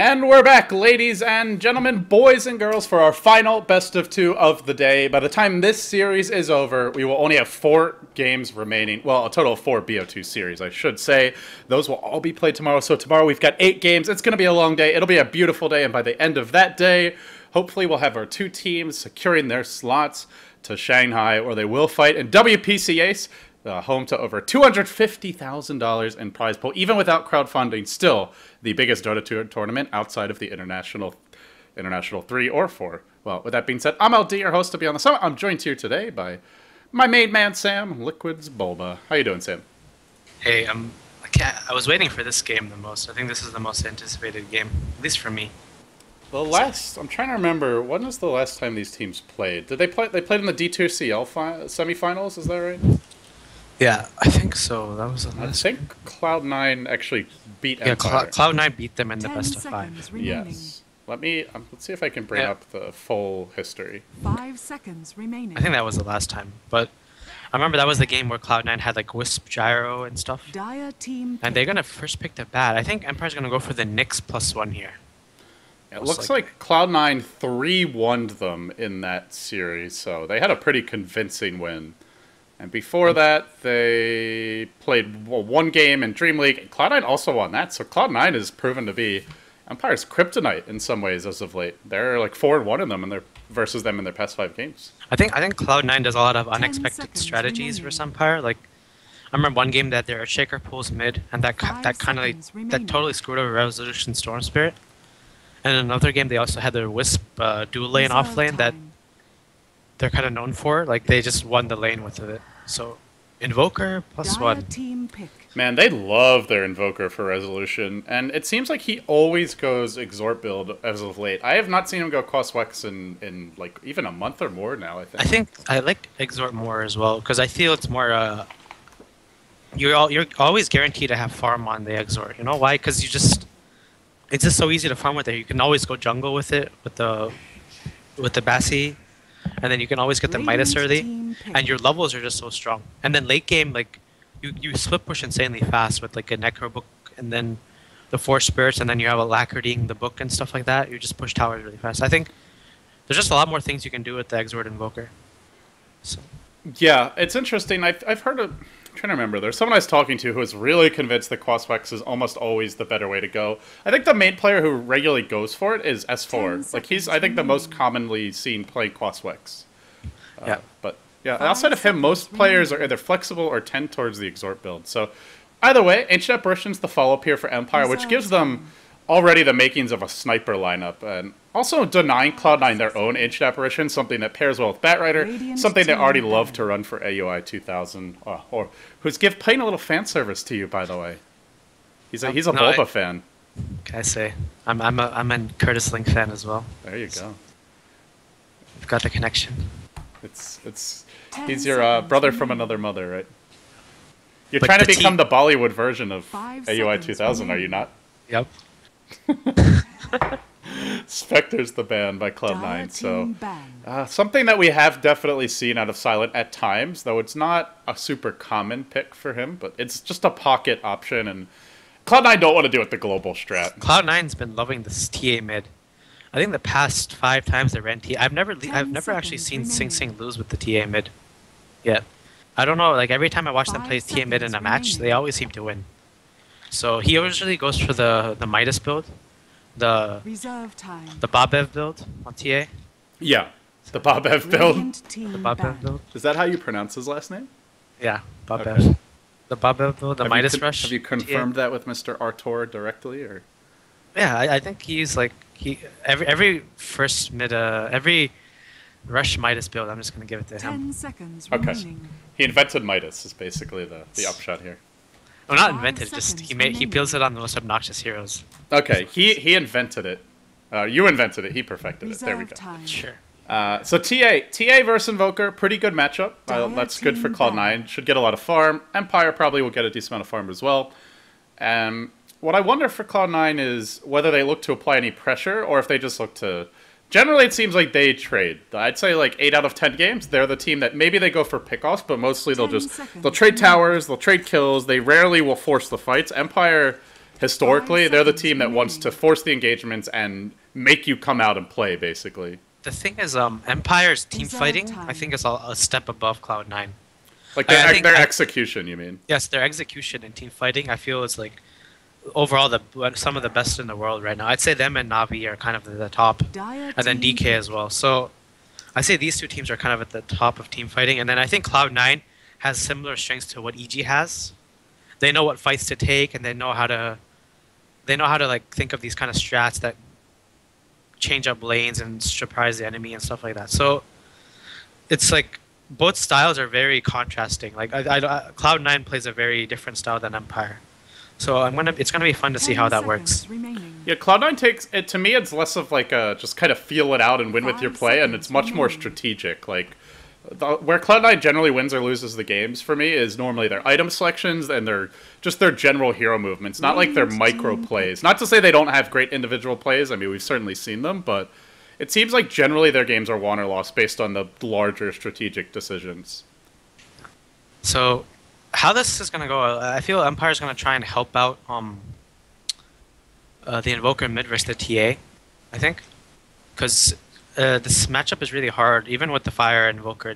And we're back, ladies and gentlemen, boys and girls, for our final best of two of the day. By the time this series is over, we will only have 4 games remaining. Well, a total of 4 BO2 series, I should say. Those will all be played tomorrow. So tomorrow we've got 8 games. It's going to be a long day. It'll be a beautiful day. And by the end of that day, hopefully we'll have our 2 teams securing their slots to Shanghai, where they will fight in WPC Ace. Home to over $250,000 in prize pool, even without crowdfunding. Still the biggest Dota 2 tournament outside of the International 3 or 4. Well, with that being said, I'm LD, your host to be on the summit. I'm joined here today by my main man, Sam, Liquid's Bulba. How you doing, Sam? Hey, I was waiting for this game the most. I think this is the most anticipated game, at least for me. I'm trying to remember, when was the last time these teams played? Did they play? They played in the D2CL semifinals, is that right? Yeah, I think so. That was the last. I think Cloud9 actually beat Empire. Yeah, Cloud9 beat them in the best of 5. Yes. Let's see if I can bring up the full history. 5 seconds remaining. I think that was the last time, but I remember that was the game where Cloud9 had like Wisp Gyro and stuff. Dire team and they're gonna first pick the bat. I think Empire's gonna go for the Nyx +1 here. It looks like Cloud9 3-1'd them in that series, so they had a pretty convincing win. And before that, they played one game in Dream League, and Cloud9 also won that. So Cloud9 has proven to be Empire's kryptonite in some ways as of late. They're like 4-1 in them versus them in their past 5 games. I think Cloud9 does a lot of unexpected strategies versus Empire. Like, I remember one game that their Shaker pulls mid, and that totally screwed over Resolution Storm Spirit. And in another game, they also had their Wisp dual lane off lane that they're kind of known for. Like, they just won the lane with it. So, Invoker +1. Man, they love their Invoker for Resolution. And it seems like he always goes Exort build as of late. I have not seen him go Quaswex in like, even a month or more now, I think. I think I like Exort more as well, because I feel it's more, you're always guaranteed to have farm on the Exort. You know why? Because it's just so easy to farm with it. You can always go jungle with it, with the Bassi. And then you can always get the Midas early, and your levels are just so strong. And then late game, like, you split push insanely fast with like a Necro book, and then the 4 spirits, and then you have a Lacarding the book and stuff like that. You just push towers really fast. I think there's just a lot more things you can do with the Exort Invoker. So. Yeah, it's interesting. I've heard of... I'm trying to remember. There's someone I was talking to who was really convinced that Quaswex is almost always the better way to go. I think the main player who regularly goes for it is S4. Like, he's, I think, the most commonly seen play Quaswex. Yeah. But, yeah, outside of him, most players are either flexible or tend towards the Exort build. So, either way, Ancient Apparition's the follow-up here for Empire, which gives them already the makings of a sniper lineup. And also denying Cloud9 their own Ancient Apparition, something that pairs well with Batrider, something they already love to run for AUI 2000, or who's playing a little fan service to you, by the way. He's a Bulba fan. Can I say? I'm a Curtis Link fan as well. There you go. We've got the connection. He's your brother from another mother, right? You're trying to become the Bollywood version of AUI 2000, are you not? Yep. Spectre's the band by Cloud9, so something that we have definitely seen out of Silent at times, though it's not a super common pick for him, but it's just a pocket option, and Cloud9 don't want to do it the global strat. Cloud9's been loving this TA mid. I think the past 5 times they ran TA, I've never actually seen Sing Sing lose with the TA mid yet. I don't know, like every time I watch them play TA mid in a match, they always seem to win. So he usually goes for the Midas build, the Bobev build on TA. Yeah, the Bobev build. The Bobev build. Is that how you pronounce his last name? Yeah, Bobev. Okay. The Bobev build, the Midas rush. Have you confirmed that with Mr. Artur directly, or? Yeah, I think he's like every first mid every rush Midas build. I'm just gonna give it to him. 10 seconds okay. He invented Midas. Is basically the upshot here. Well, not invented. Just he builds it on the most obnoxious heroes. Okay, he invented it. You invented it. He perfected it. There we go. Sure. So TA versus Invoker, pretty good matchup. That's good for Cloud9. Should get a lot of farm. Empire probably will get a decent amount of farm as well. What I wonder for Cloud9 is whether they look to apply any pressure or if they just look to... Generally, it seems like they trade. I'd say like 8 out of 10 games, they're the team that maybe they go for pickoffs, but mostly they'll trade towers, they'll trade kills. They rarely will force the fights. Empire Historically, 5 they're the seconds team that wants to remaining. force the engagements and make you come out and play, basically. The thing is, Empire's team Reserve fighting, I time. think, is a step above Cloud9. Like I think their I- execution, you mean? Yes, their execution and team fighting, I feel, is like overall some of the best in the world right now. I'd say them and Navi are kind of the top, Dire and then team DK as well. So I say these two teams are kind of at the top of team fighting, and then I think Cloud9 has similar strengths to what EG has. They know what fights to take, and they know how to like think of these kind of strats that change up lanes and surprise the enemy and stuff like that. So it's like both styles are very contrasting. Like Cloud9 plays a very different style than Empire. So it's gonna be fun to see 10 how that seconds works. remaining. Yeah, Cloud9 takes it to me. It's less of like a just kind of feel it out and win with your 5 play, and seconds it's much more remaining. strategic. Like where Cloud9 generally wins or loses the games for me is normally their item selections and their general hero movements, not like their Radiant micro team plays. Not to say they don't have great individual plays. I mean, we've certainly seen them, but it seems like generally their games are won or lost based on the larger strategic decisions. So how this is gonna go, I feel Empire's gonna try and help out the Invoker mid versus the TA, I think, because this matchup is really hard, even with the Fire Invoker.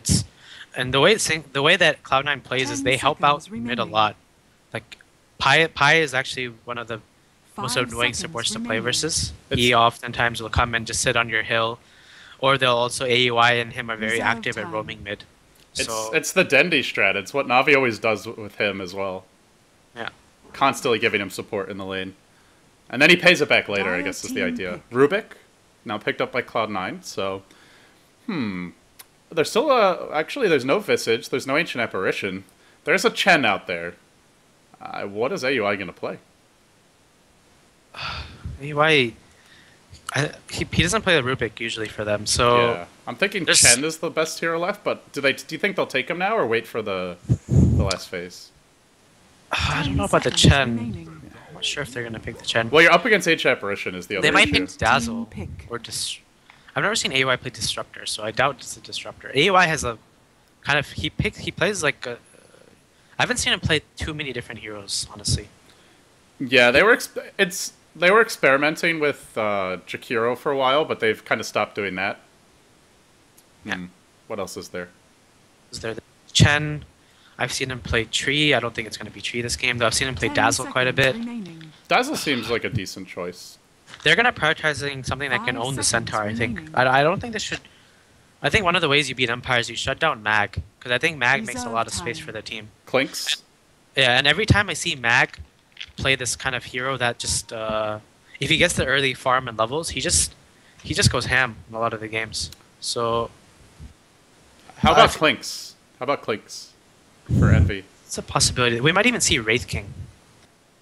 And the way that Cloud9 plays is 10 they help out seconds mid a remaining. lot. Like Pi is actually one of the most 5 annoying seconds supports to play remaining. versus. It's- He oftentimes will come and just sit on your hill, or they'll also AUI and him are very Reserve active at time. roaming mid. So It's the Dendi strat. It's what Navi always does with him as well. yeah. Constantly giving him support in the lane. And then he pays it back later, I Dire guess is the team idea. pick. Rubik, now picked up by Cloud9, so... There's still actually, there's no Visage, there's no Ancient Apparition. There's a Chen out there. What is AUI going to play? AUI, he doesn't play the Rubik usually for them, so Yeah, I'm thinking there's- Chen is the best hero left, but do you think they'll take him now or wait for the last phase? I 10 don't know about the seconds Chen. remaining. I'm not sure if they're gonna pick the Chen. Well, you're up against Ancient Apparition is the other They might issue. pick Dazzle Team pick. or I've never seen AUI play Disruptor, so I doubt it's a Disruptor. AUI has a kind of he plays like I haven't seen him play too many different heroes, honestly. Yeah, they were experimenting with Jakiro for a while, but they've kind of stopped doing that. Yeah. What else is there? Is there the Chen? I've seen him play Tree. I don't think it's gonna be Tree this game, though. I've seen him play 10 Dazzle quite a bit. seconds remaining. Dazzle seems like a decent choice. They're gonna prioritizing something that can 5 own the seconds Centaur. I think. remaining. I don't think they should. I think one of the ways you beat Empire is you shut down Mag, because I think Mag makes a Reserve lot of space time. for the team. Clinks? Yeah, and every time I see Mag play this kind of hero that just if he gets the early farm and levels, he just goes ham in a lot of the games. So How about Clinks? How about Clinks for Envy? it's a possibility. We might even see Wraith King.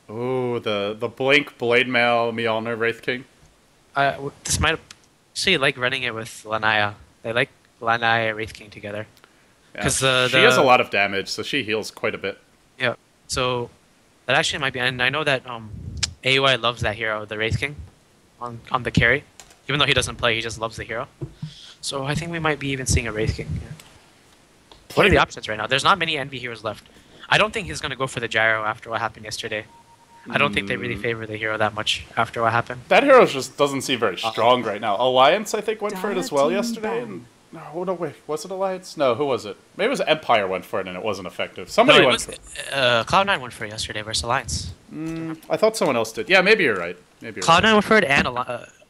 Oh, the Blink, Blade Mail, Mjolnir, Wraith King. This might actually like running it with Lanaya. They like Lanaya Wraith King together. Yeah. 'Cause She the- has a lot of damage, so she heals quite a bit. Yeah. So that actually might be, and I know that AUI loves that hero, the Wraith King, on the carry. Even though he doesn't play, he just loves the hero. So I think we might be even seeing a Wraith King. Yeah. What are the options right now? There's not many Envy heroes left. I don't think he's gonna go for the gyro after what happened yesterday. I don't think they really favor the hero that much after what happened. That hero just doesn't seem very strong right now. Alliance, I think, went for it as well Dire team yesterday. ban. And, no, wait, was it Alliance? No, who was it? Maybe it was Empire went for it and it wasn't effective. Somebody No, it went was, for it. Cloud9 went for it yesterday versus Alliance. I thought someone else did. Yeah, maybe you're right. Cloud9 went for it, and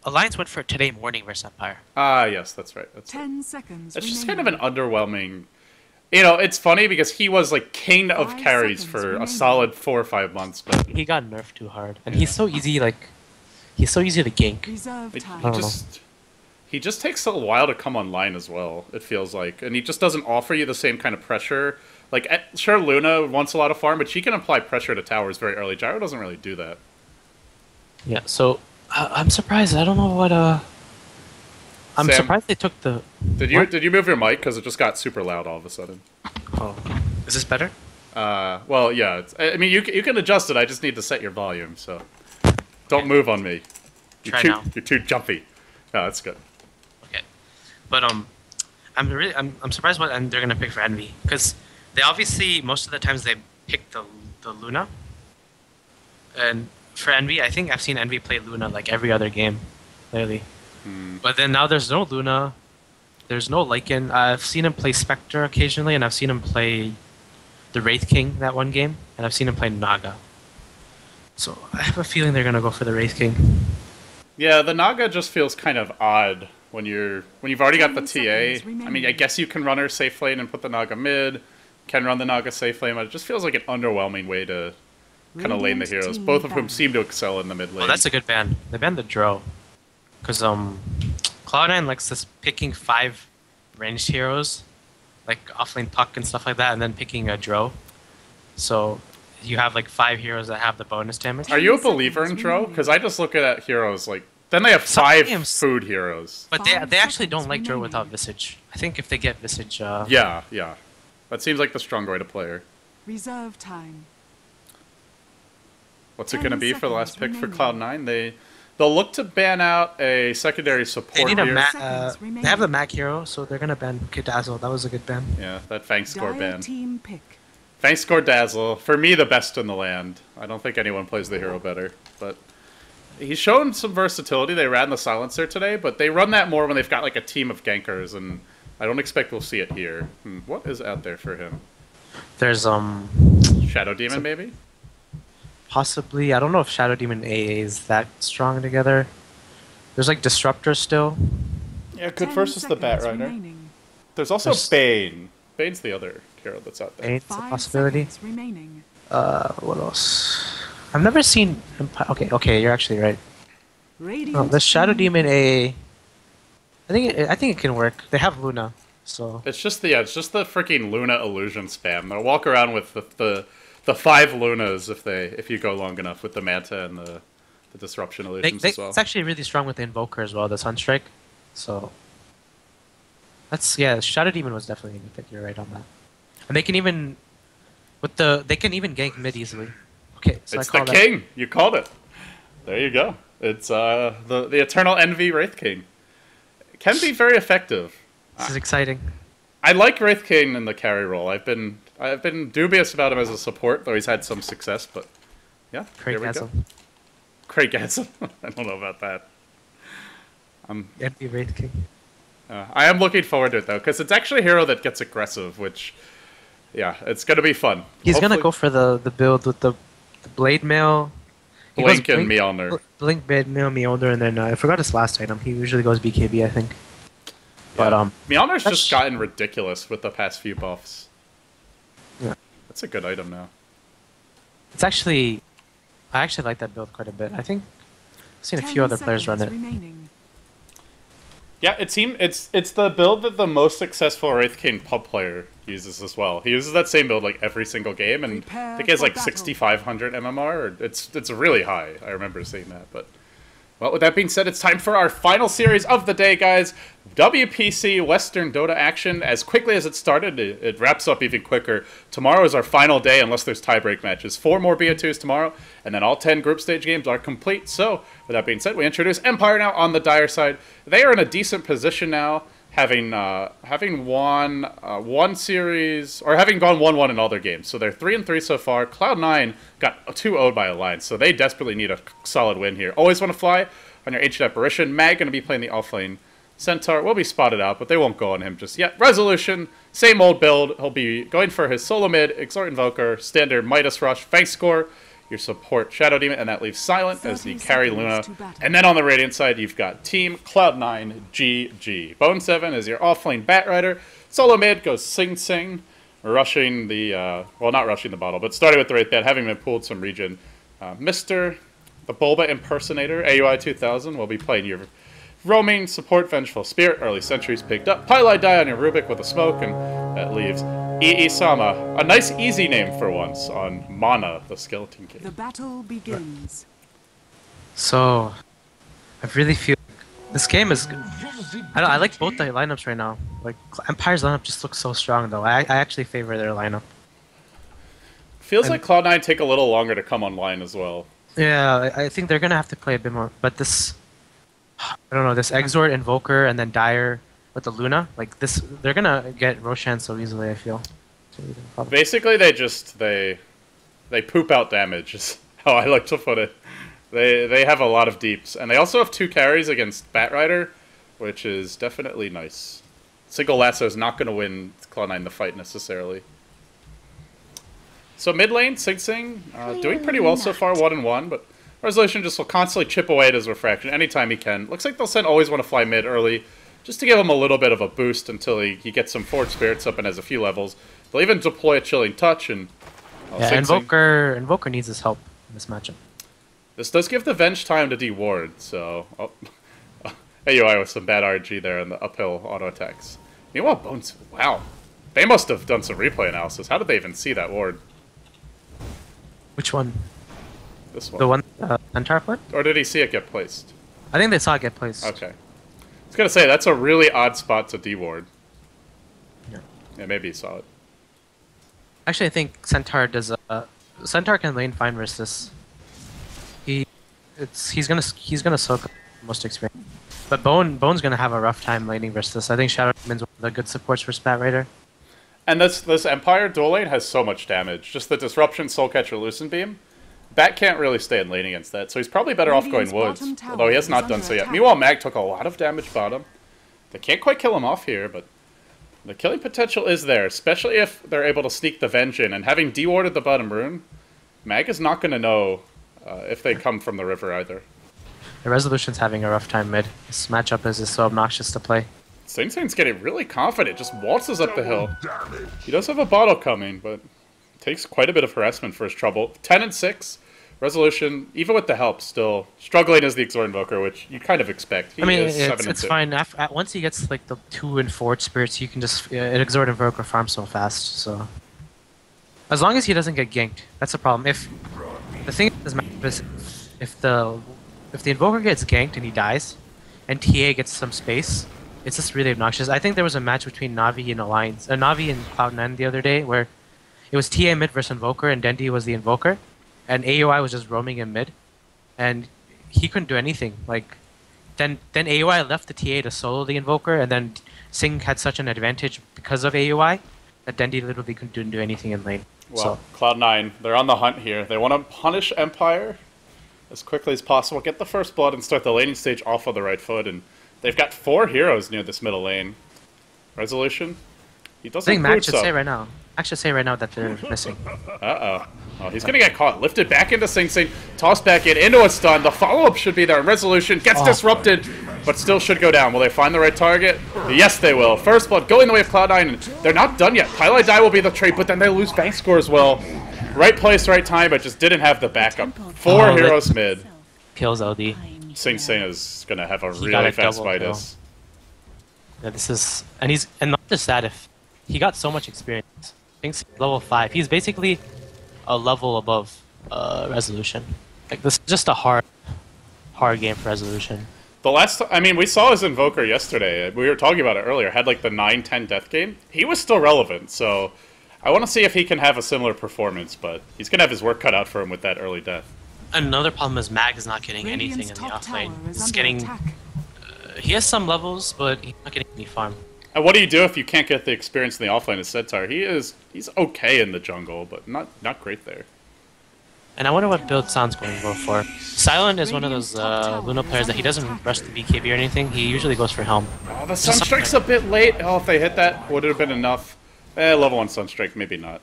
Alliance went for it today morning versus Empire. Ah, yes, that's right. That's right. 10 seconds It's just remaining. kind of an underwhelming... You know, it's funny because he was like king of 5 carries seconds for a remaining. solid 4 or 5 months, but He got nerfed too hard, and he's so easy. Like, he's so easy to gank. Reserve He time. don't know. he just takes a while to come online as well, it feels like. And he just doesn't offer you the same kind of pressure. Like, sure, Luna wants a lot of farm, but she can apply pressure to towers very early. Gyro doesn't really do that. Yeah. So I'm surprised. I don't know what. I'm Sam, surprised they took the. Did you What? did you move your mic? Because it just got super loud all of a sudden. Oh, is this better? Well, yeah. I mean, you can adjust it. I just need to set your volume, so... Don't move on me. Try now. You're too jumpy. Oh, that's good. Okay. But I'm surprised what they're gonna pick for Envy, because they obviously most of the times they pick the Luna, and for Envy, I think I've seen Envy play Luna like every other game, lately. But then now there's no Luna, there's no Lycan. I've seen him play Spectre occasionally, and I've seen him play the Wraith King that one game, and I've seen him play Naga. So I have a feeling they're gonna go for the Wraith King. Yeah, the Naga just feels kind of odd when you've already got the 10 TA. seconds remaining. I mean, I guess you can run her safe lane and put the Naga mid. Can run the Naga safe lane, but it just feels like an underwhelming way to kind of lane the Radiant heroes. team Both of whom ban. seem to excel in the mid lane. Well, that's a good ban. They banned the Drow. Because Cloud9 likes this picking 5 ranged heroes, like offlane Puck and stuff like that, and then picking a Drow. So you have like 5 heroes that have the bonus damage. Are you a believer in Drow? Because I just look at heroes like... Then they have Some 5 games- food heroes. But 5 they actually don't seconds like Drow remaining. without Visage. I think if they get Visage, Yeah. That seems like the stronger way to play her. Reserve time. What's it 10 going to be for the last pick seconds for Cloud9? They'll look to ban out a secondary they support need a here. Seconds they have the Mac hero, so they're gonna ban Dazzle. That was a good ban. Yeah, that Fang score Dire ban. team pick. Fang score Dazzle. For me, the best in the land. I don't think anyone plays the hero better. But he's shown some versatility. They ran the Silencer today, but they run that more when they've got like a team of gankers, and I don't expect we'll see it here. What is out there for him? There's Shadow Demon, maybe? possibly, I don't know if Shadow Demon AA is that strong together. There's like Disruptor still. Yeah, good 10 versus the Bat seconds Rider. remaining. There's also There's- Bane. Bane's the other hero that's out there. It's a 5 possibility. seconds remaining. What else? I've never seen. Okay, you're actually right. Radiant Oh, the Shadow team Demon AA. I think it can work. They have Luna, so It's just the freaking Luna illusion spam. They'll walk around with the 5 Lunas if you go long enough with the Manta and the disruption illusions as well. it's actually really strong with the Invoker as well, the Sunstrike. So Shadow Demon was definitely a good pick. You're right on that. And they can even they can even gank mid easily. Okay, so It's I call the that. king. You called it. There you go. It's the Eternal Envy Wraith King. It can be very effective. This is exciting. I like Wraith King in the carry role. I've been dubious about him as a support, though he's had some success. But yeah, Craig here we go. Hazel. Craigasm. I don't know about that. Empty Wraith King. I am looking forward to it though, because it's actually a hero that gets aggressive, which, yeah, it's gonna be fun. He's gonna Hopefully- go for the build with the Blade Mail. He Blink goes and Mjolnir. Blink, Blade Mail, Mjolnir, and then I forgot his last item. He usually goes BKB, I think. But Mjolnir's that's- just gotten ridiculous with the past few buffs. Yeah. That's a good item now. it's actually, I actually like that build quite a bit. I think I've seen a 10 few other players run it. seconds remaining. Yeah, it's the build that the most successful Wraith King pub player uses as well. He uses that same build like every single game, and I Prepare think he has for like battle. 6,500 MMR. Or it's really high. I remember seeing that. But well, with that being said, it's time for our final series of the day, guys. WPC Western Dota action. As quickly as it started, it wraps up even quicker. Tomorrow is our final day, unless there's tiebreak matches. 4 more BO2s tomorrow, and then all 10 group stage games are complete. So, with that being said, we introduce Empire now on the Dire side. They are in a decent position now, having won one series, or having gone 1-1 in all their games. So they're 3-3 so far. Cloud9 got 2-0'd by Alliance, so they desperately need a solid win here. Always want to fly on your Ancient Apparition. Mag going to be playing the offlane. Centaur will be spotted out, but they won't go on him just yet. Resolution, same old build. He'll be going for his solo mid, Exort Invoker, standard Midas Rush, Fang Score, your support Shadow Demon, and that leaves Silent as the 30 carry seconds Luna. to battle. And then on the Radiant side, you've got Team Cloud9 GG. Bone 7 is your offlane Bat Rider. Solo mid goes Sing Sing, rushing the, well, not rushing the bottle, but starting with the Wraith Bat, having been pulled some region. Mr. The Bulba Impersonator, AUI 2000, will be playing your roaming support Vengeful Spirit, early sentries picked up. Pylai die on your Rubik with a smoke, and that leaves Ii-Sama, a nice easy name for once, on Mana, the Skeleton King. The battle begins. So, I really feel this game is. I like both the lineups right now. Like Empire's lineup just looks so strong, though. I actually favor their lineup. Feels like Cloud9 take a little longer to come online as well. Yeah, I think they're gonna have to play a bit more. But this, I don't know, this Exort, Invoker, and then Dire with the Luna, like this, they're gonna get Roshan so easily. I feel. Basically, they poop out damage, is how I like to put it. They have a lot of deeps, and they also have 2 carries against Batrider, which is definitely nice. Single lasso is not going to win Cloud9 the fight necessarily. So mid lane, Sing Sing, doing pretty well so far, 1-1, but Resolution just will constantly chip away at his refraction anytime he can. Looks like they'll send always want to fly mid early, just to give him a little bit of a boost until he gets some forward spirits up and has a few levels. They'll even deploy a Chilling Touch and... yeah, Invoker needs his help in this matchup. This does give the Venge time to deward, so... Oh. AUI with some bad RG there in the uphill auto attacks. Meanwhile, Bones... Wow. They must have done some replay analysis. How did they even see that ward? Which one? This one. The one Centaur put? Or did he see it get placed? I think they saw it get placed. Okay. I was going to say, that's a really odd spot to deward. Yeah. Yeah, maybe he saw it. Actually, I think Centaur does. Centaur can lane fine versus this. He's gonna soak up most experience. But Bone's gonna have a rough time laning versus this. I think Shadow Demon's one of the good supports for Spat Raider. And this Empire dual lane has so much damage. Just the Disruption, Soulcatcher, Lucent Beam. Bat can't really stay in lane against that, so he's probably better off going Woods. Although he has not done so yet. Meanwhile, Mag took a lot of damage bottom. They can't quite kill him off here, but the killing potential is there, especially if they're able to sneak the Venge in. And having dewarded the bottom rune, Mag is not going to know if they come from the river either. The Resolution's having a rough time mid. This matchup is just so obnoxious to play. Sing Sing's getting really confident, just waltzes up the hill. He does have a bottle coming, but takes quite a bit of harassment for his trouble. 10-6. Resolution, even with the help, still struggling as the Exort Invoker, which you kind of expect. He is it's fine. Once he gets like the 2 and 4 spirits, you can just an Exort Invoker farm so fast. So as long as he doesn't get ganked, that's the problem. If the thing is, if the Invoker gets ganked and he dies, and TA gets some space, it's just really obnoxious. I think there was a match between Navi and Alliance, Navi and Cloud9 the other day where it was TA mid versus Invoker, and Dendi was the Invoker. And AOI was just roaming in mid, and he couldn't do anything. Like, then AOI left the TA to solo the Invoker, and then Sing had such an advantage because of AOI that Dendi literally couldn't do anything in lane. Well, Cloud9, they're on the hunt here. They want to punish Empire as quickly as possible, get the first blood, and start the laning stage off on the right foot. And they've got 4 heroes near this middle lane. Resolution? He doesn't. I think Max should say right now. Max should say right now that they're missing. Uh-oh. Oh, he's going to get caught. Lifted back into Sing Sing. Tossed back into a stun. The follow-up should be there. Resolution gets disrupted, but still should go down. Will they find the right target? Yes, they will. First blood going the way of Cloud9. And they're not done yet. Pylai Die will be the trait, but then they lose bank score as well. Right place, right time, but just didn't have the backup. 4 heroes mid. Kills LD. Sing Sing is going to have a really fast Vitus. Yeah, this is... And not just that, if he got so much experience. Sing's level 5. He's basically a level above Resolution. Like, this is just a hard game for Resolution. The last, I mean, we saw his Invoker yesterday. We were talking about it earlier. Had like the 9-10 death game. He was still relevant, so I want to see if he can have a similar performance, but he's going to have his work cut out for him with that early death. Another problem is Mag is not getting anything in the offlane. He's getting... he has some levels, but he's not getting any farm. And what do you do if you can't get the experience in the offlane as Centaur? He's okay in the jungle, but not great there. And I wonder what build Sound's going to go for. Silent is one of those Luna players that he doesn't rush the BKB or anything. He usually goes for Helm. Oh, the Sunstrike's a bit late. Oh, if they hit that, would it have been enough? Level 1 Sunstrike, maybe not.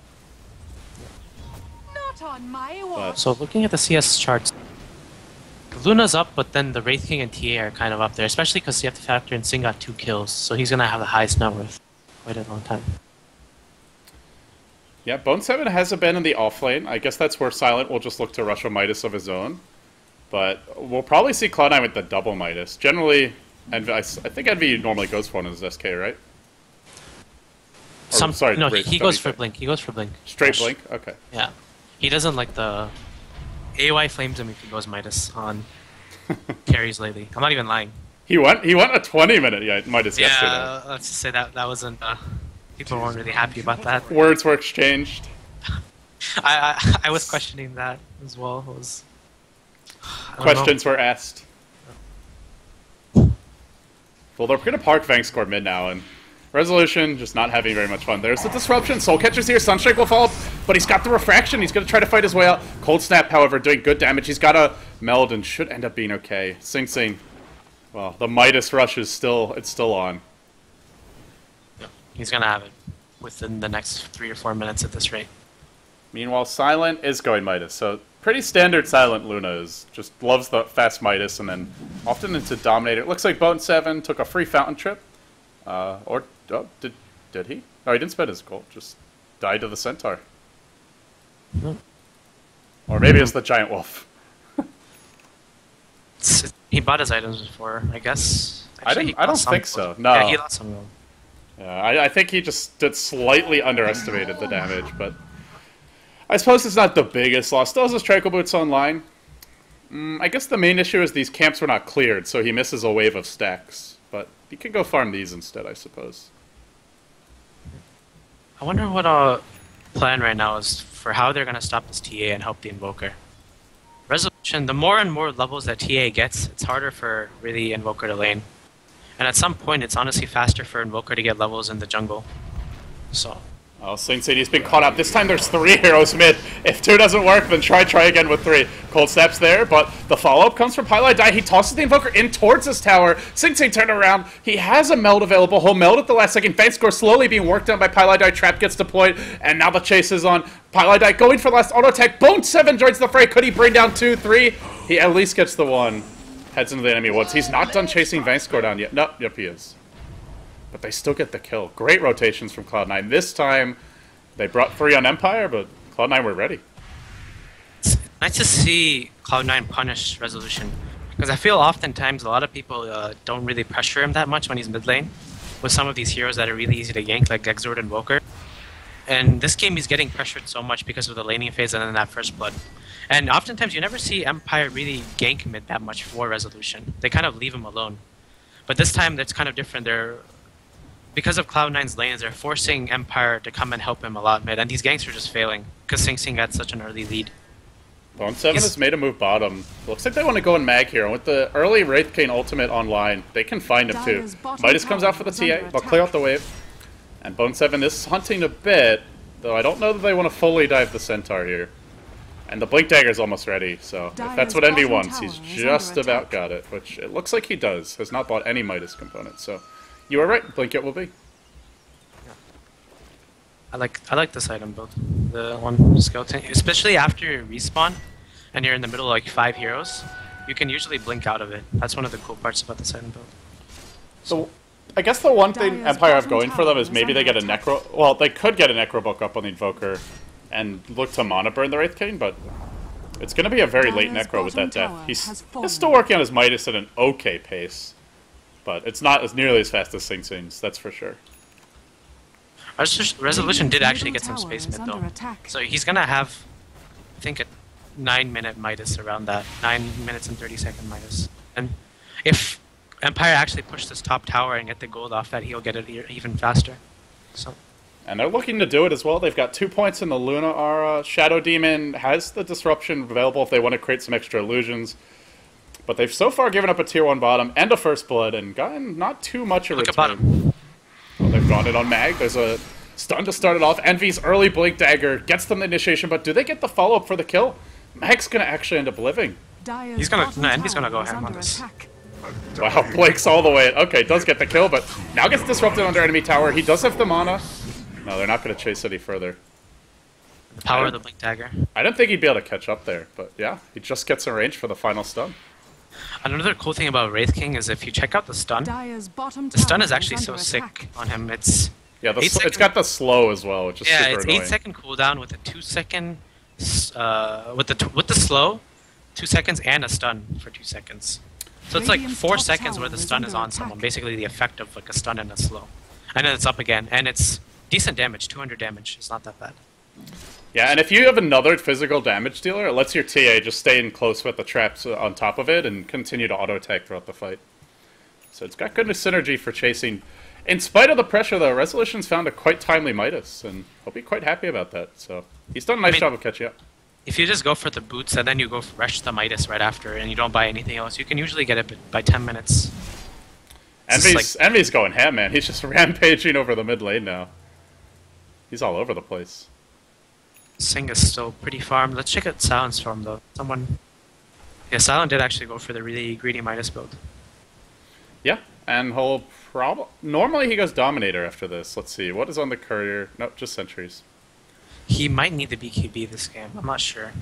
Not on my watch. So looking at the CS charts, Luna's up, but then the Wraith King and TA are kind of up there, especially because you have to factor in Sing got 2 kills, so he's going to have the highest net worth quite a long time. Yeah, Bone 7 hasn't been in the offlane. I guess that's where Silent will just look to rush a Midas of his own. But we'll probably see Cloud9 with the double Midas. Generally, Envy, I think Envy normally goes for one in his SK, right? No, he goes for Blink. He goes for Blink. Straight Blink? Okay. Yeah. He doesn't like the... AOI flames him if he goes Midas on carries lately. I'm not even lying. He went a 20-minute Midas yesterday. Yeah, let's just say that wasn't... people weren't really happy about that. Words were exchanged. I was questioning that as well. Questions were asked. Well, they're going to park Vangscore mid now, and Resolution just not having very much fun. There's the disruption. Soul Catcher's here. Sunstrike will fall up, but he's got the refraction. He's going to try to fight his way out. Cold Snap, however, doing good damage. He's got a meld and should end up being okay. Sing Sing. Well, the Midas rush is still on. He's gonna have it within the next 3 or 4 minutes at this rate. Meanwhile, Silent is going Midas. So pretty standard Silent Luna is just loves the fast Midas and then often into Dominator. It looks like Bone 7 took a free Fountain Trip. Did he? No, he didn't spend his gold. Just died to the Centaur. Or maybe it's the Giant Wolf. He bought his items before, I guess. Actually, I don't think so. No. Yeah, he lost some of them. Yeah, I think he just slightly underestimated the damage, but I suppose it's not the biggest loss. Still has his Trickle Boots online. I guess the main issue is these camps were not cleared, so he misses a wave of stacks. But he can go farm these instead, I suppose. I wonder what our plan right now is for how they're going to stop this TA and help the Invoker. Resolution, the more and more levels that TA gets, it's harder for really Invoker to lane. And at some point, it's honestly faster for Invoker to get levels in the jungle. So. Oh, Sing City's been caught up. This time there's 3 heroes mid. If 2 doesn't work, then try again with 3. Cold Snap's there, but the follow-up comes from Pylai Die. He tosses the Invoker in towards his tower. Sing Sing turned around. He has a meld available. He'll meld at the last second. Fang Score slowly being worked on by Pylai Die. Trap gets deployed, and now the chase is on. Pylai Die going for last auto attack. Bone 7 joins the fray. Could he bring down 2, 3? He at least gets the 1. Heads into the enemy woods. He's not done chasing Fang Score down yet. No, yep, he is. But they still get the kill. Great rotations from Cloud9. This time, they brought 3 on Empire, but Cloud9 were ready. It's nice to see Cloud9 punish Resolution. Because I feel oftentimes a lot of people don't really pressure him that much when he's mid lane. With some of these heroes that are really easy to gank, like Exord and Invoker. And this game he's getting pressured so much because of the laning phase and then that first blood. And oftentimes you never see Empire really gank mid that much for Resolution. They kind of leave him alone. But this time that's kind of different. Because of Cloud9's lanes, they're forcing Empire to come and help him a lot mid, and these ganks are just failing, because Sing Sing got such an early lead. Bone 7 has made a move bottom. Looks like they want to go in Mag here, and with the early Wraith King ultimate online, they can find him too. Midas comes out for the TA, they'll clear out the wave. And Bone 7 is hunting a bit, though I don't know that they want to fully dive the Centaur here. And the Blink Dagger's almost ready, so if that's what Envy wants, he's just about got it, which it looks like he does. Has not bought any Midas components, so you are right, Blink it will be. I like this item build, the one skeleton, especially after you respawn and you're in the middle of like 5 heroes, you can usually blink out of it. That's one of the cool parts about this item build. So I guess the one thing Empire have going for them is maybe they get a Necro. Well, they could get a Necro book up on the Invoker and look to mana burn the Wraith King, but it's going to be a very late Necro with that death. He's still working on his Midas at an okay pace, but it's not as nearly as fast as Sing Sing's, that's for sure. Resolution did actually get some space mid though, so he's gonna have, I think, a 9-minute Midas around that, 9 minutes and 30-second Midas. And if Empire actually push this top tower and get the gold off that, he'll get it even faster. So. And they're looking to do it as well. They've got 2 points in the Luna Aura. Shadow Demon has the disruption available if they want to create some extra illusions. But they've so far given up a tier 1 bottom and a first blood and gotten not too much of a return. Well, they've gone it on Mag. There's a stun to start it off. Envy's early Blink Dagger gets them the initiation, but do they get the follow-up for the kill? Mag's going to actually end up living. He's gonna, no, Envy's going to go ham on this. Wow, Blake's all the way. Okay, does get the kill, but now gets disrupted under enemy tower. He does have the mana. No, they're not going to chase any further. The power of the Blink Dagger. I didn't think he'd be able to catch up there, but yeah, he just gets in range for the final stun. Another cool thing about Wraith King is if you check out the stun is actually so sick on him. It's it's got the slow as well, which is super it's annoying. 8-second cooldown with a 2-second with the slow, 2 seconds and a stun for 2 seconds. So it's like 4 seconds where the stun is on someone, basically the effect of like a stun and a slow, and then it's up again, and it's decent damage, 200 damage. It's not that bad. Yeah, and if you have another physical damage dealer, it lets your TA just stay in close with the traps on top of it and continue to auto-attack throughout the fight. So it's got good synergy for chasing. In spite of the pressure, though, Resolution's found a quite timely Midas, and he'll be quite happy about that. So he's done a nice job of catching up. If you just go for the boots and then you go rush the Midas right after and you don't buy anything else, you can usually get it by 10 minutes. Envy's going ham, man. He's just rampaging over the mid lane now. He's all over the place. Sing is still pretty farmed. Let's check out Silence farm though. Yeah, Silent did actually go for the really greedy Midas build. Yeah, and he'll normally he goes Dominator after this. Let's see, what is on the courier? Nope, just sentries. He might need the BKB this game. I'm not sure.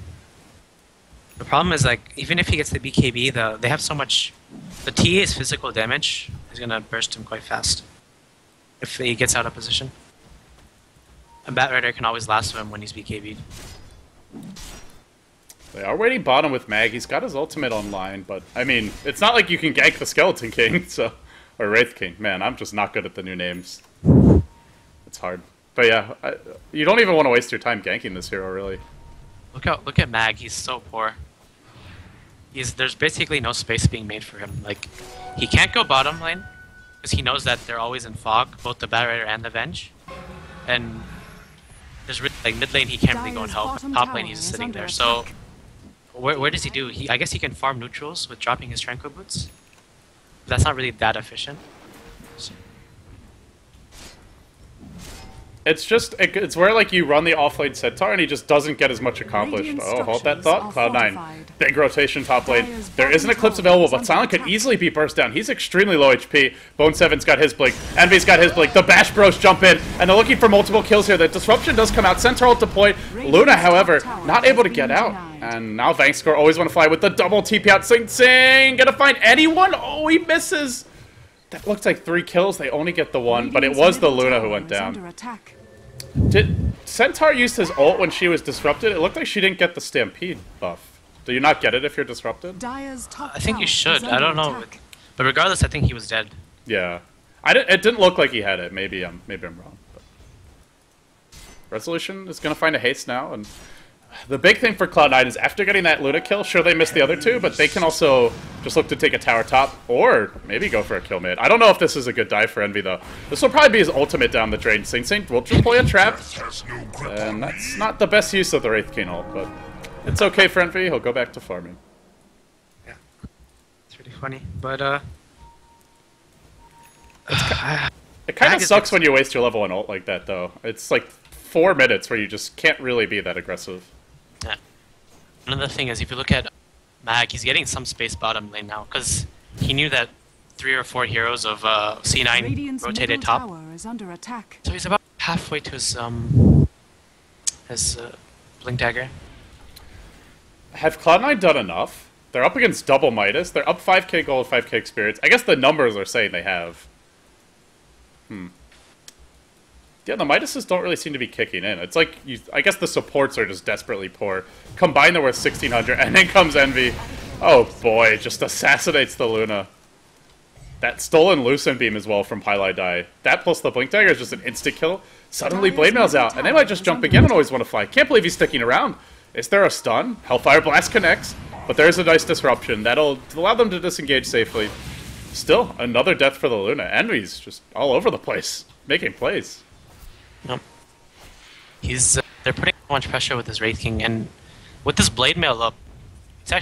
The problem is, like, even if he gets the BKB, they have so much. The TA's physical damage is gonna burst him quite fast if he gets out of position. A Bat Rider can always lasso him when he's BKB'd. They are waiting bottom with Mag. He's got his ultimate online, but I mean, it's not like you can gank the Skeleton King, so or Wraith King. Man, I'm just not good at the new names. It's hard, but yeah, you don't even want to waste your time ganking this hero, really. Look at Mag. He's so poor. There's basically no space being made for him. Like, he can't go bottom lane because he knows that they're always in fog, both the Bat Rider and the Venge, and there's like mid lane he can't really go and help. Top lane he's sitting there. So where does he do? I guess he can farm neutrals with dropping his Tranquil Boots. But that's not really that efficient. So. It's just, it's where like you run the offlane Centaur and he just doesn't get as much accomplished. Oh, hold that thought. Cloud9, big rotation top lane. There is an Eclipse available, but Silent could easily be burst down. He's extremely low HP. Bone7's got his blink. Envy's got his blink. The Bash Bros jump in, and they're looking for multiple kills here. The Disruption does come out. Centaur deployed. Luna, however, not able to get out. And now Vankskor always want to fly with the double TP out. Sing, gonna find anyone? Oh, he misses. That looked like 3 kills. They only get the 1, but it was the Luna who went down. Did Centaur use his ult when she was disrupted? It looked like she didn't get the Stampede buff. Do you not get it if you're disrupted? I think you should. I don't know. But regardless, I think he was dead. Yeah. It didn't look like he had it. Maybe I'm wrong. But Resolution is going to find a haste now, and the big thing for Cloud9 is after getting that Luna kill, sure they missed the other 2, but they can also just look to take a tower top, or maybe go for a kill mid. I don't know if this is a good dive for Envy, though. This will probably be his ultimate down the drain. Sing will deploy a trap, and that's not the best use of the Wraith King ult, but it's okay for Envy. He'll go back to farming. Yeah, it's really funny, but it kind of sucks when you waste your level 1 ult like that, though. It's like 4 minutes where you just can't really be that aggressive. Yeah. Another thing is, if you look at Mag, he's getting some space bottom lane now, because he knew that 3 or 4 heroes of C9 rotated top. So he's about halfway to his Blink Dagger. Have Cloud9 done enough? They're up against double Midas. They're up 5k gold, 5k experience. I guess the numbers are saying they have. Yeah, the Midases don't really seem to be kicking in. It's like, I guess the supports are just desperately poor. Combine, they're worth 1,600, and then comes Envy. Oh boy, just assassinates the Luna. That stolen Lucent Beam as well from Highlight Die. That plus the Blink Dagger is just an insta-kill. Suddenly Blade Mail's out, and they might just jump again and always want to fly. Can't believe he's sticking around. Is there a stun? Hellfire Blast connects, but there's a nice disruption. That'll allow them to disengage safely. Still, another death for the Luna. Envy's just all over the place, making plays. Nope. They're putting so much pressure with his Wraith King, and with this Blade Mail up,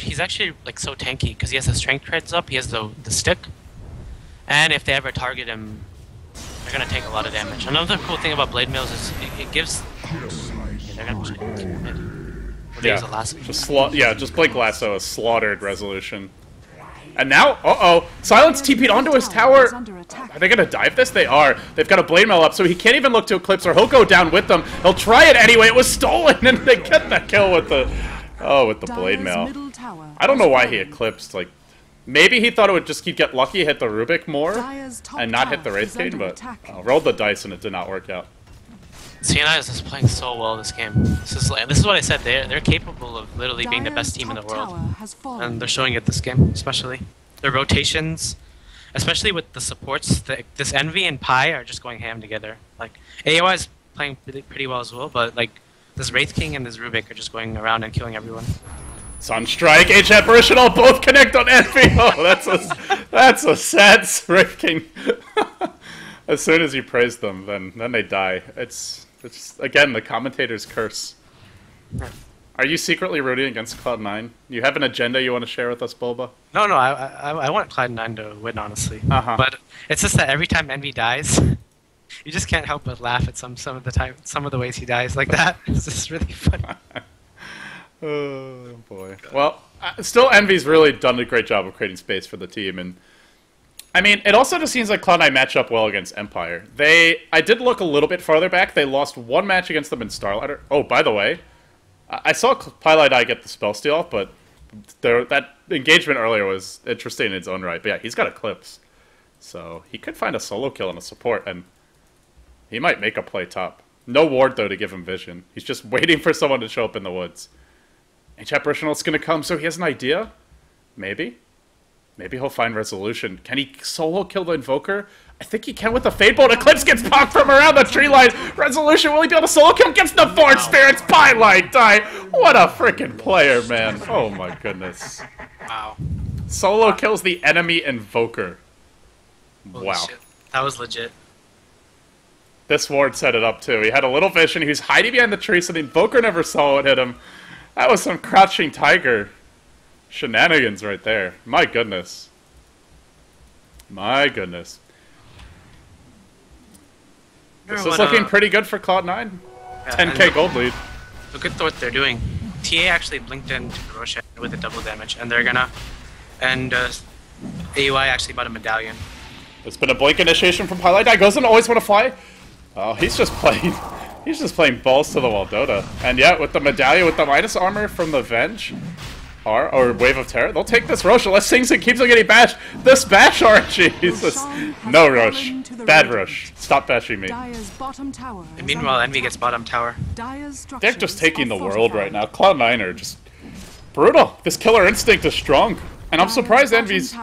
he's actually like so tanky because he has the strength creds up, he has the stick, and if they ever target him, they're gonna take a lot of damage. Another cool thing about Blade Mails is it gives. They're gonna just Blink Lasso, a slaughtered Resolution. And now, Silence TP'd onto his tower. Are they going to dive this? They are. They've got a Blade Mail up, so he can't even look to Eclipse, or he'll go down with them. He'll try it anyway. It was stolen, and they get that kill with the Blade Mail. I don't know why he Eclipsed. Like, maybe he thought it would just get lucky, hit the Rubik more, and not hit the Wraith King, but rolled the dice, and it did not work out. C9 is just playing so well this game. This is what I said. They're capable of literally being the best team in the world, and they're showing it this game, especially their rotations, especially with the supports. This Envy and Pi are just going ham together. Like AOI is playing pretty well as well, but like this Wraith King and this Rubik are just going around and killing everyone. Sunstrike, H Apparitional, both connect on Envy. Oh, that's a sad Wraith King. As soon as you praise them, then they die. It's again the commentator's curse. Are you secretly rooting against Cloud9? You have an agenda you want to share with us, Bulba? No, no, I want Cloud9 to win, honestly. Uh-huh. But it's just that every time Envy dies, you just can't help but laugh at some of the ways he dies like that. It's just really funny. Oh boy. Well, still, Envy's really done a great job of creating space for the team, and I mean, it also just seems like Cloud9 match up well against Empire. I did look a little bit farther back. They lost one match against them in Starlighter. Oh, by the way, I saw Pylai get the spell steal off, but that engagement earlier was interesting in its own right. But yeah, he's got Eclipse, so he could find a solo kill on a support, and he might make a play top. No ward, though, to give him vision. He's just waiting for someone to show up in the woods. HF Original's going to come, so he has an idea? Maybe? Maybe he'll find resolution. Can he solo kill the Invoker? I think he can with the Fade Bolt. Eclipse gets popped from around the tree line. Resolution, will he be able to solo kill? Gets the Forge Spirits. Pylai die. What a freaking player, man. Oh my goodness. Wow. Solo kills the enemy Invoker. Holy Wow. shit. That was legit. This ward set it up, too. He had a little vision. He was hiding behind the tree, so the Invoker never saw it hit him. That was some Crouching Tiger shenanigans right there. My goodness. My goodness. This is looking pretty good for Cloud9. Yeah, 10k gold lead. Look at what they're doing. TA actually blinked into Roshan with a double damage, and they're gonna... And AUI actually bought a medallion. It's been a blink initiation from Pylai. Doesn't always want to fly. Oh, he's just playing... He's just playing balls to the wall Dota. And yeah, with the medallion, with the minus armor from the Venge, or Wave of Terror, they'll take this Rosh. Unless Sing Sing keeps on getting bashed. This bash RNG. Jesus. No Rosh. Bad Rosh. Stop bashing me. And meanwhile, Envy gets bottom tower. They're just taking the world right now. Cloud9 are just brutal. This killer instinct is strong. And I'm surprised Envy's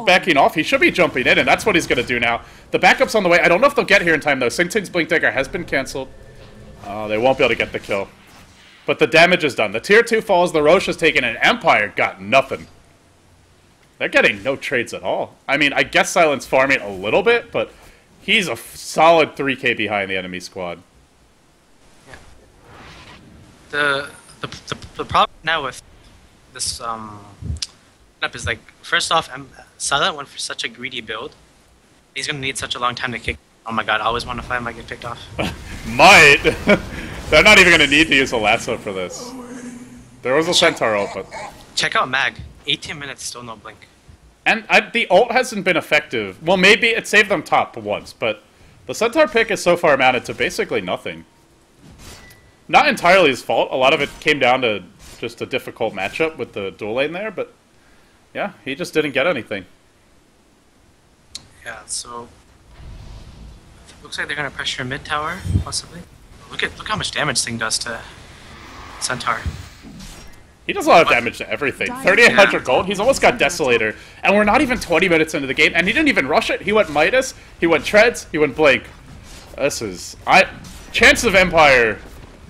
backing off. He should be jumping in, and that's what he's going to do now. The backup's on the way. I don't know if they'll get here in time, though. Sing Sing's Blink Dagger has been cancelled. They won't be able to get the kill. But the damage is done. The tier 2 falls, the Rosh is taken, and Empire got nothing. They're getting no trades at all. I mean, I guess Silent's farming a little bit, but he's a solid 3k behind the enemy squad. Yeah. The problem now with this up is, like, first off, Silent went for such a greedy build. He's gonna need such a long time to kick. Oh my god, I always want to fight him, I get picked off. Might. They're not even going to need to use a lasso for this. There was a Centaur ult, but... Check out Mag. 18 minutes, still no blink. And the ult hasn't been effective. Well, maybe it saved them top once, but the Centaur pick is so far amounted to basically nothing. Not entirely his fault. A lot of it came down to just a difficult matchup with the dual lane there, but... Yeah, he just didn't get anything. Yeah, so... Looks like they're gonna pressure mid tower, possibly. Look how much damage Thing does to Centaur. He does a lot of damage to everything. 3,800 gold, he's almost got Desolator. And we're not even 20 minutes into the game, and he didn't even rush it. He went Midas, he went Treads, he went Blink. This is... Chance of Empire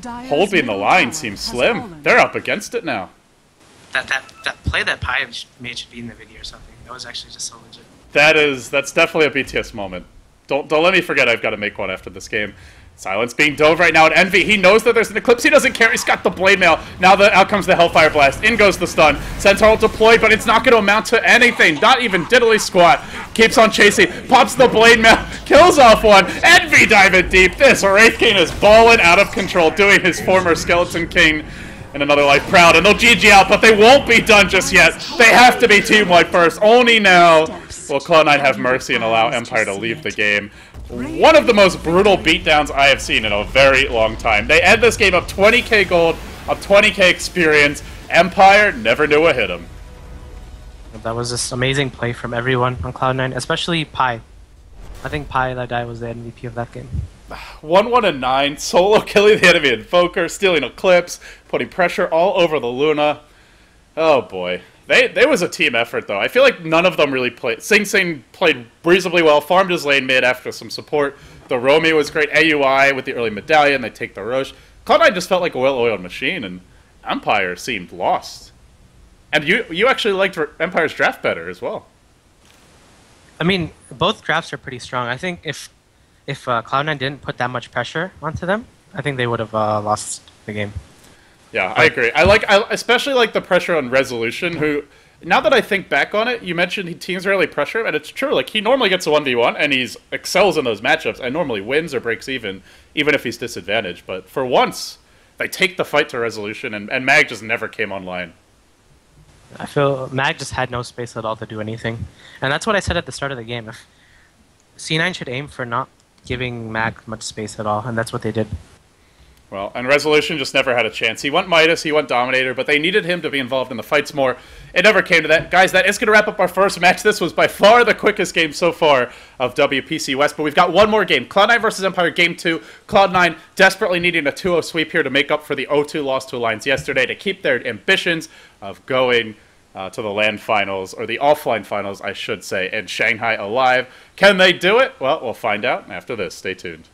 holding the line seems slim. They're up against it now. That play that Pi made should be in the video or something. That was actually just so legit. That's definitely a BTS moment. Don't let me forget I've got to make one after this game. Silence being dove right now at Envy. He knows that there's an Eclipse. He doesn't care. He's got the Blade Mail. Now out comes the Hellfire Blast. In goes the stun. Centaur will deploy, but it's not going to amount to anything. Not even diddly squat. Keeps on chasing. Pops the Blade Mail. Kills off one. Envy diving deep. This Wraith King is balling out of control, doing his former Skeleton King in another life proud. And they'll GG out, but they won't be done just yet. They have to be team wipe first. Only now will Cloud9 have mercy and allow Empire to leave the game. One of the most brutal beatdowns I have seen in a very long time. They end this game up 20k gold, up 20k experience. Empire never knew what hit them. That was just amazing play from everyone on Cloud9, especially Pi. I think Pi that guy was the MVP of that game. 1-1-9, solo killing the enemy Invoker, stealing Eclipse, putting pressure all over the Luna. Oh boy. They was a team effort, though. I feel like none of them really played. Sing Sing played reasonably well, farmed his lane mid after some support. The Romy was great. AUI with the early medallion, they take the Roche. Cloud9 just felt like a well-oiled machine, and Empire seemed lost. And you actually liked Empire's draft better as well. I mean, both drafts are pretty strong. I think if Cloud9 didn't put that much pressure onto them, I think they would have lost the game. Yeah, I agree. I especially like the pressure on Resolution, who, now that I think back on it, you mentioned teams rarely pressure him, and it's true. Like, he normally gets a 1v1, and he's excels in those matchups, and normally wins or breaks even if he's disadvantaged. But for once, they take the fight to Resolution, and Mag just never came online. I feel Mag just had no space at all to do anything. And that's what I said at the start of the game. If C9 should aim for not giving Mag much space at all, and that's what they did. Well, and Resolution just never had a chance. He went Midas, he went Dominator, but they needed him to be involved in the fights more. It never came to that. Guys, that is going to wrap up our first match. This was by far the quickest game so far of WPC West, but we've got one more game. Cloud9 versus Empire Game 2. Cloud9 desperately needing a 2-0 sweep here to make up for the 0-2 loss to Alliance yesterday to keep their ambitions of going to the LAN finals, or the offline finals, I should say, in Shanghai alive. Can they do it? Well, we'll find out after this. Stay tuned.